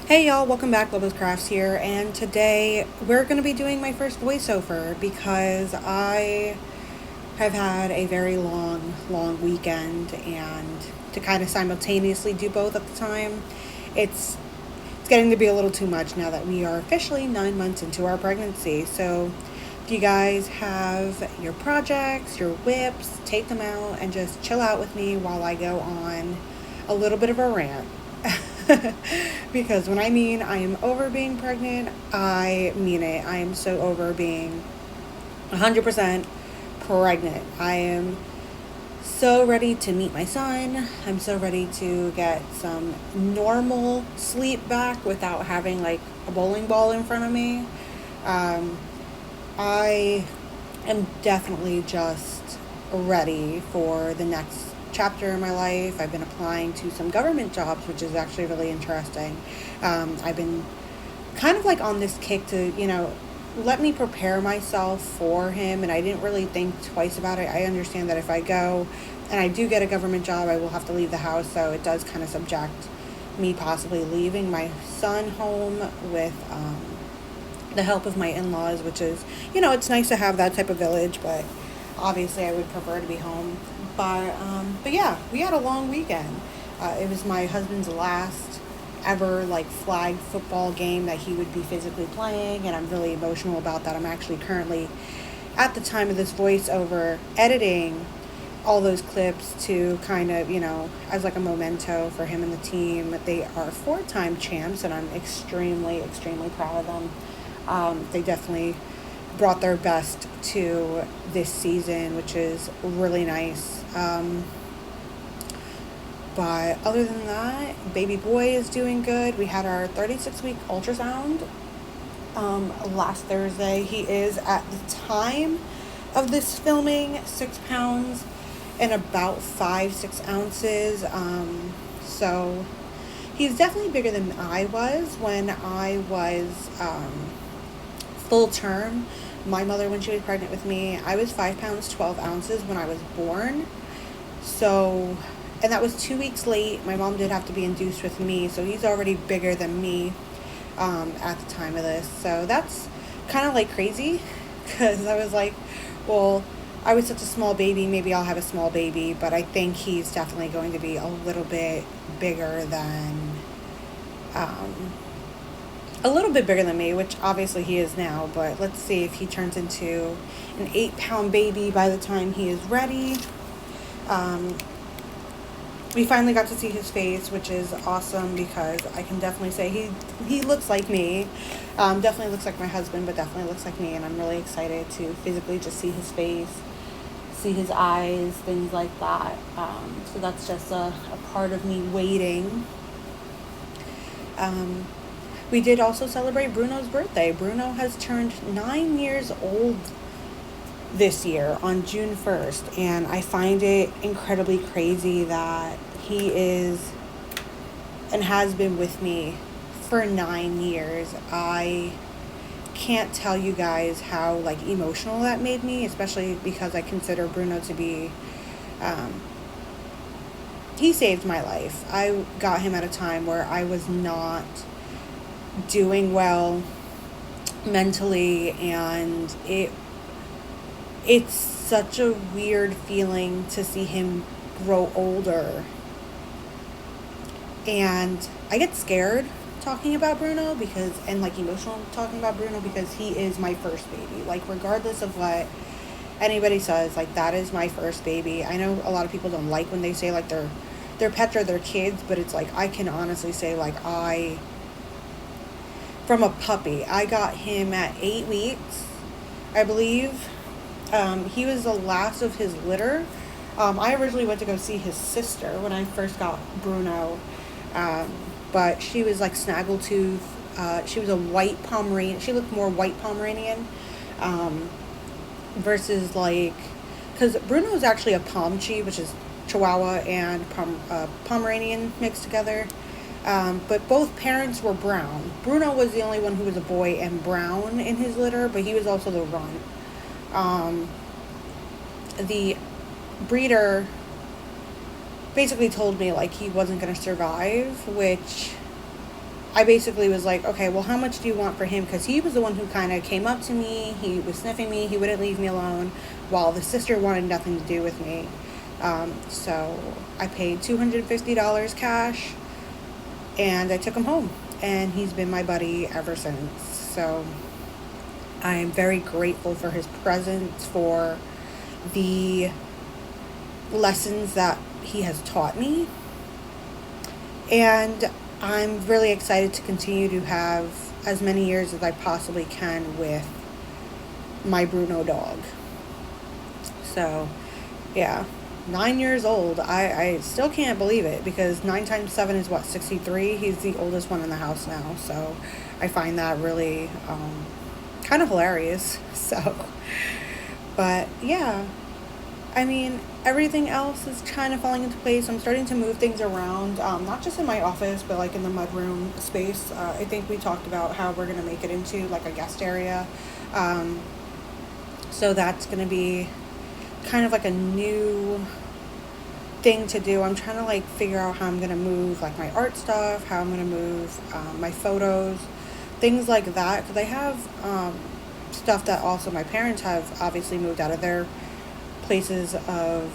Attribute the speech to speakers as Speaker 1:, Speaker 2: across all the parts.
Speaker 1: Hey y'all, welcome back. Lobo's Crafts here, and today we're going to be doing my first voiceover because I have had a very long weekend, and to kind of simultaneously do both at the time, it's it's getting to be a little too much now that we are officially 9 months into our pregnancy. So, if you guys have your projects, your whips, take them out and just chill out with me while I go on a little bit of a rant. Because when I mean I am over being pregnant, I mean it. I am so over being 100% pregnant. I am so ready to meet my son. I'm so ready to get some normal sleep back without having like a bowling ball in front of me. Um, I am definitely just ready for the next chapter in my life. I've been applying to some government jobs, which is actually really interesting. I've been kind of like on this kick to, let me prepare myself for him. And I didn't really think twice about it. I understand that if I go and I do get a government job, I will have to leave the house. So it does kind of subject me possibly leaving my son home with the help of my in-laws, which is, it's nice to have that type of village, but obviously I would prefer to be home. But yeah, we had a long weekend. It was my husband's last ever like flag football game that he would be physically playing, and I'm really emotional about that. I'm actually currently at the time of this voiceover editing all those clips to kind of, as like a memento for him and the team. They are four-time champs, and I'm extremely proud of them. They definitely brought their best to this season, which is really nice. But other than that, baby boy is doing good. We had our 36-week ultrasound last Thursday. He is, at the time of this filming, 6 pounds and about 5-6 ounces. So he's definitely bigger than I was when I was full term. My mother, when she was pregnant with me, I was 5 pounds 12 ounces when I was born. So, and that was 2 weeks late. My mom did have to be induced with me, so he's already bigger than me at the time of this. So that's kind of like crazy, because I was like, well, I was such a small baby, maybe I'll have a small baby, but I think he's definitely going to be a little bit bigger than um, a little bit bigger than me, which obviously he is now, but let's see if he turns into an 8 pound baby by the time he is ready. Um, we finally got to see his face, which is awesome because I can definitely say he looks like me. Definitely looks like my husband, but definitely looks like me, and I'm really excited to physically just see his face, see his eyes, things like that. So that's just a part of me waiting. Um, we did also celebrate Bruno's birthday. Bruno has turned 9 years old this year on June 1st, and I find it incredibly crazy that he is and has been with me for 9 years. I can't tell you guys how like emotional that made me, especially because I consider Bruno to be um, he saved my life. I got him at a time where I was not doing well mentally, and it's such a weird feeling to see him grow older. And I get scared talking about Bruno because, and like emotional talking about Bruno, because he is my first baby. Like, regardless of what anybody says, like, that is my first baby. I know a lot of people don't like when they say like their pets are their kids, but it's like, I can honestly say, like, from a puppy, I got him at 8 weeks, I believe. He was the last of his litter. I originally went to go see his sister when I first got Bruno, um, but she was like snaggletooth. She was a white Pomeranian. She looked more white Pomeranian, um, versus like, because Bruno is actually a Pomchi, which is Chihuahua and Pomeranian mixed together. But both parents were brown. Bruno was the only one who was a boy and brown in his litter, but he was also the runt. Um, the breeder basically told me like he wasn't going to survive, which I basically was like, okay, well, how much do you want for him? Because he was the one who kind of came up to me. He was sniffing me. He wouldn't leave me alone, while the sister wanted nothing to do with me. So I paid $250 cash, and I took him home. And he's been my buddy ever since. So I am very grateful for his presence, for the lessons that he has taught me. And I'm really excited to continue to have as many years as I possibly can with my Bruno dog. So, yeah, 9 years old. I still can't believe it, because 9 times 7 is what, 63? He's the oldest one in the house now. So I find that really kind of hilarious. So, but yeah, I mean, everything else is kind of falling into place. I'm starting to move things around, not just in my office, but like in the mudroom space. I think we talked about how we're going to make it into like a guest area. So that's going to be kind of like a new thing to do. I'm trying to like figure out how I'm going to move like my art stuff, how I'm going to move my photos, things like that. Because I have stuff that also my parents have obviously moved out of their places of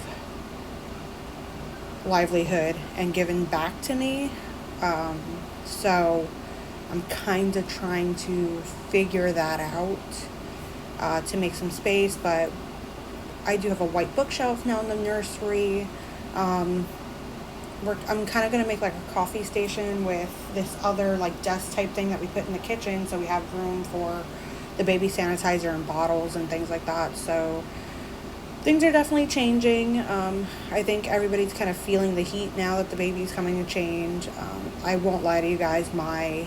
Speaker 1: livelihood and given back to me. So I'm kind of trying to figure that out to make some space. But I do have a white bookshelf now in the nursery. I'm kind of going to make like a coffee station with this other like desk type thing that we put in the kitchen, so we have room for the baby sanitizer and bottles and things like that. So things are definitely changing. I think everybody's kind of feeling the heat now that the baby's coming to change. I won't lie to you guys, my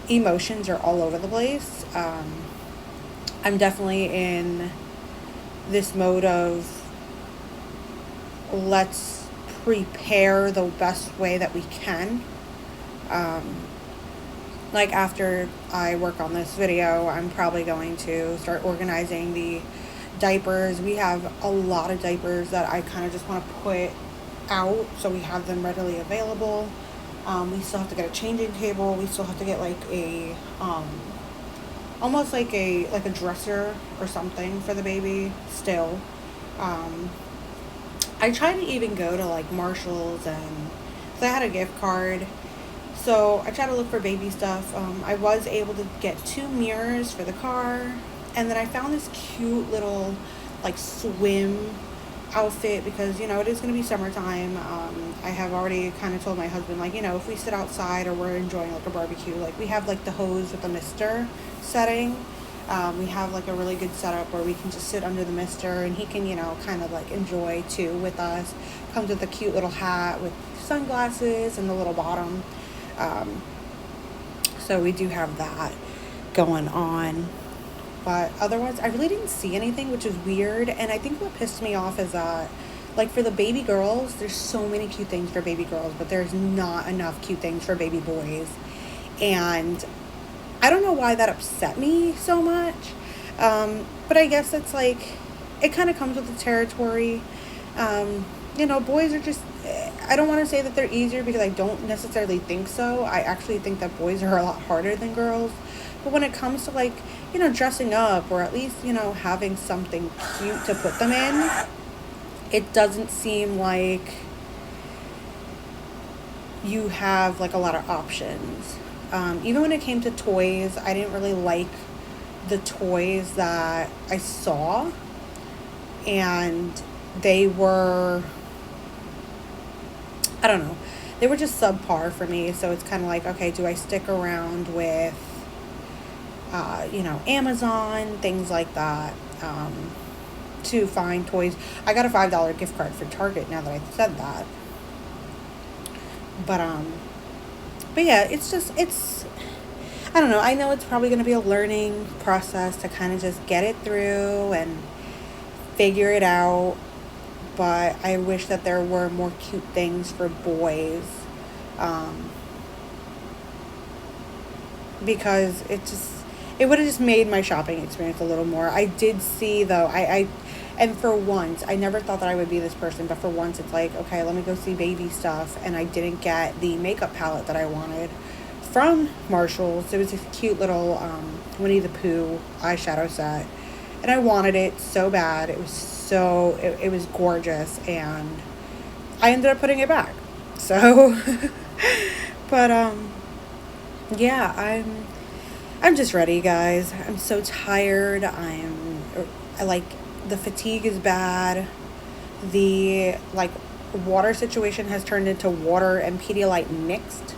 Speaker 1: emotions are all over the place. I'm definitely in this mode of let's prepare the best way that we can. Like after I work on this video, I'm probably going to start organizing the diapers. We have a lot of diapers that I kind of just want to put out so we have them readily available. We still have to get a changing table. We still have to get like a almost like a dresser or something for the baby still. I tried to even go to like Marshall's, and so I had a gift card, so I tried to look for baby stuff. I was able to get 2 mirrors for the car, and then I found this cute little like swim outfit, because you know it is going to be summertime. I have already kind of told my husband, like, you know, if we sit outside or we're enjoying like a barbecue, like we have like the hose with the mister setting. We have like a really good setup where we can just sit under the mister, and he can, you know, kind of like enjoy too with us. Comes with a cute little hat with sunglasses and the little bottom. So we do have that going on. But otherwise, I really didn't see anything, which is weird. And I think what pissed me off is that, like, for the baby girls, there's so many cute things for baby girls, but there's not enough cute things for baby boys. And I don't know why that upset me so much. But I guess it's like, it kind of comes with the territory. You know, boys are just, I don't want to say that they're easier, because I don't necessarily think so. I actually think that boys are a lot harder than girls. But when it comes to, like, you know, dressing up, or at least, you know, having something cute to put them in, it doesn't seem like you have like a lot of options. Even when it came to toys, I didn't really like the toys that I saw, and they were, I don't know, they were just subpar for me. So it's kind of like, okay, do I stick around with you know, Amazon, things like that, to find toys. I got a $5 gift card for Target, now that I said that. But yeah, it's just, I don't know. I know it's probably going to be a learning process to kind of just get it through and figure it out. But I wish that there were more cute things for boys. Because it would have just made my shopping experience a little more. I did see, though, and for once, I never thought that I would be this person, but for once it's like, okay, let me go see baby stuff, and I didn't get the makeup palette that I wanted. from Marshall's. It was a cute little Winnie the Pooh eyeshadow set, and I wanted it so bad. It was gorgeous, and I ended up putting it back. So, but yeah, I'm just ready, guys. I'm so tired. I like, the fatigue is bad. The like water situation has turned into water and Pedialyte mixed.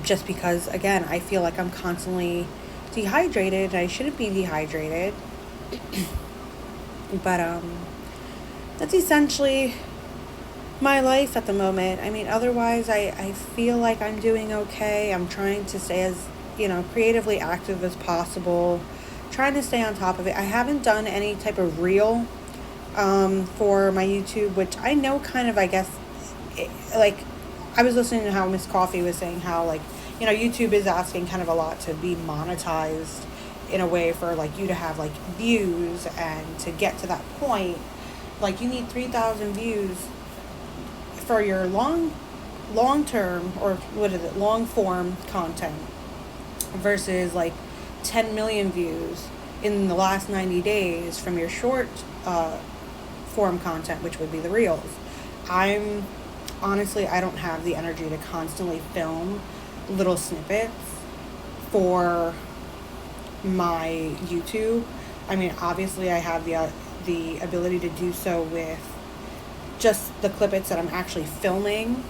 Speaker 1: Just because, again, I feel like I'm constantly dehydrated. I shouldn't be dehydrated. But that's essentially my life at the moment. I mean, otherwise, I feel like I'm doing okay. I'm trying to stay as, creatively active as possible, trying to stay on top of it. I haven't done any type of reel for my YouTube, which I know kind of, I guess, I was listening to how Miss Coffee was saying how, YouTube is asking kind of a lot to be monetized in a way for, you to have, views, and to get to that point, you need 3,000 views for your long term, or what is it, long form content, versus 10 million views in the last 90 days from your short form content, which would be the reels. Honestly, I don't have the energy to constantly film little snippets for my YouTube. I mean, obviously I have the ability to do so with just the clippets that I'm actually filming,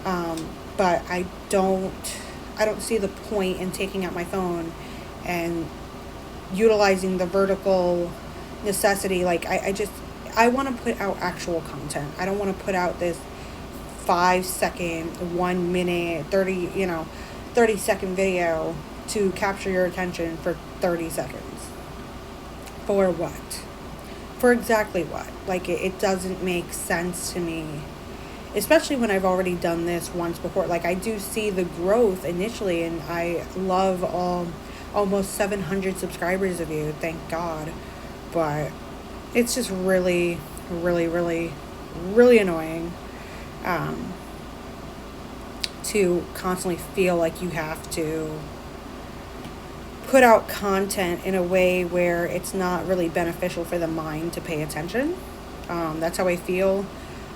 Speaker 1: but I don't see the point in taking out my phone and utilizing the vertical necessity. I want to put out actual content. I don't want to put out this 5-second, 1 minute, 30-second video to capture your attention for 30 seconds. For what? For exactly what? It doesn't make sense to me, especially when I've already done this once before. I do see the growth initially, and I love almost 700 subscribers of you, thank God. But it's just really, really, really, really annoying to constantly feel like you have to put out content in a way where it's not really beneficial for the mind to pay attention. That's how I feel.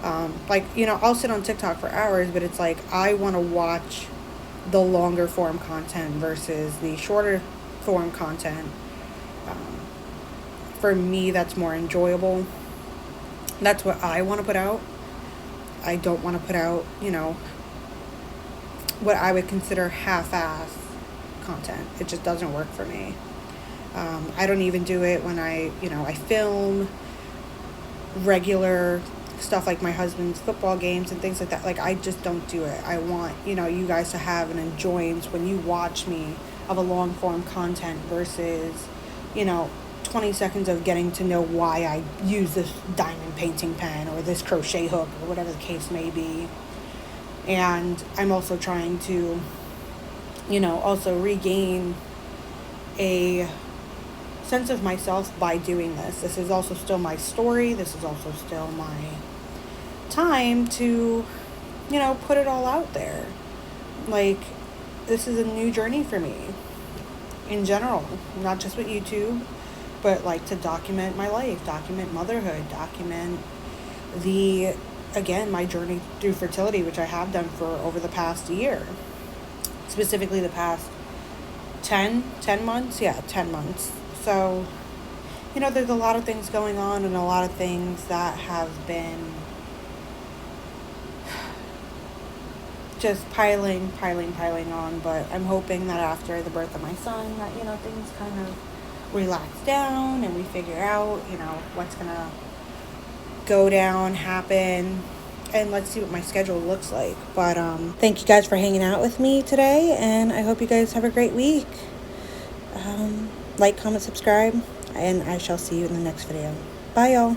Speaker 1: I'll sit on TikTok for hours, but it's I want to watch the longer form content versus the shorter form content. For me, that's more enjoyable. That's what I want to put out. I don't want to put out, what I would consider half-ass content. It just doesn't work for me. I don't even do it when I film regular stuff like my husband's football games and things like that. I just don't do it. I want, you guys to have an enjoyment when you watch me of a long form content versus, 20 seconds of getting to know why I use this diamond painting pen or this crochet hook or whatever the case may be. And I'm also trying to, also regain a sense of myself by doing this. This is also still my story. This is also still my time to, put it all out there. This is a new journey for me in general, not just with YouTube, but to document my life, document motherhood, document my journey through fertility, which I have done for over the past year, specifically the past 10 months. Yeah, 10 months. So, there's a lot of things going on, and a lot of things that have been just piling on. But I'm hoping that after the birth of my son that, things kind of relax down and we figure out, what's going to go down, happen, and let's see what my schedule looks like. But thank you guys for hanging out with me today, and I hope you guys have a great week. Like, comment, subscribe, and I shall see you in the next video. Bye, y'all.